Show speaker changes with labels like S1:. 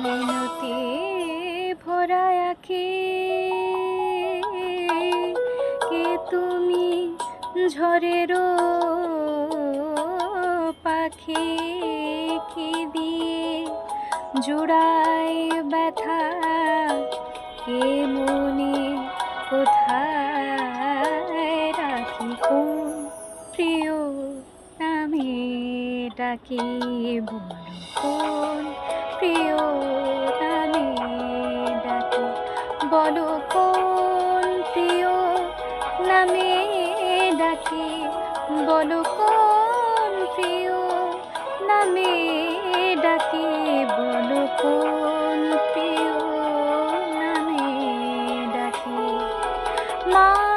S1: মিনতি ভরা আঁখি কে তুমি ঝড়েরও পাখি কি দিয়ে জোড়ায় ব্যথা কে মনে কোথায় রাখি কোন প্রিয় নামে ডাকি বলো কোন প্রিয় নামে ডাকি বলো কোন প্রিয় নামে ডাকি বলো কোন প্রিয় নামে ডাকি বলো কোন প্রিয় নামে ডাকি মা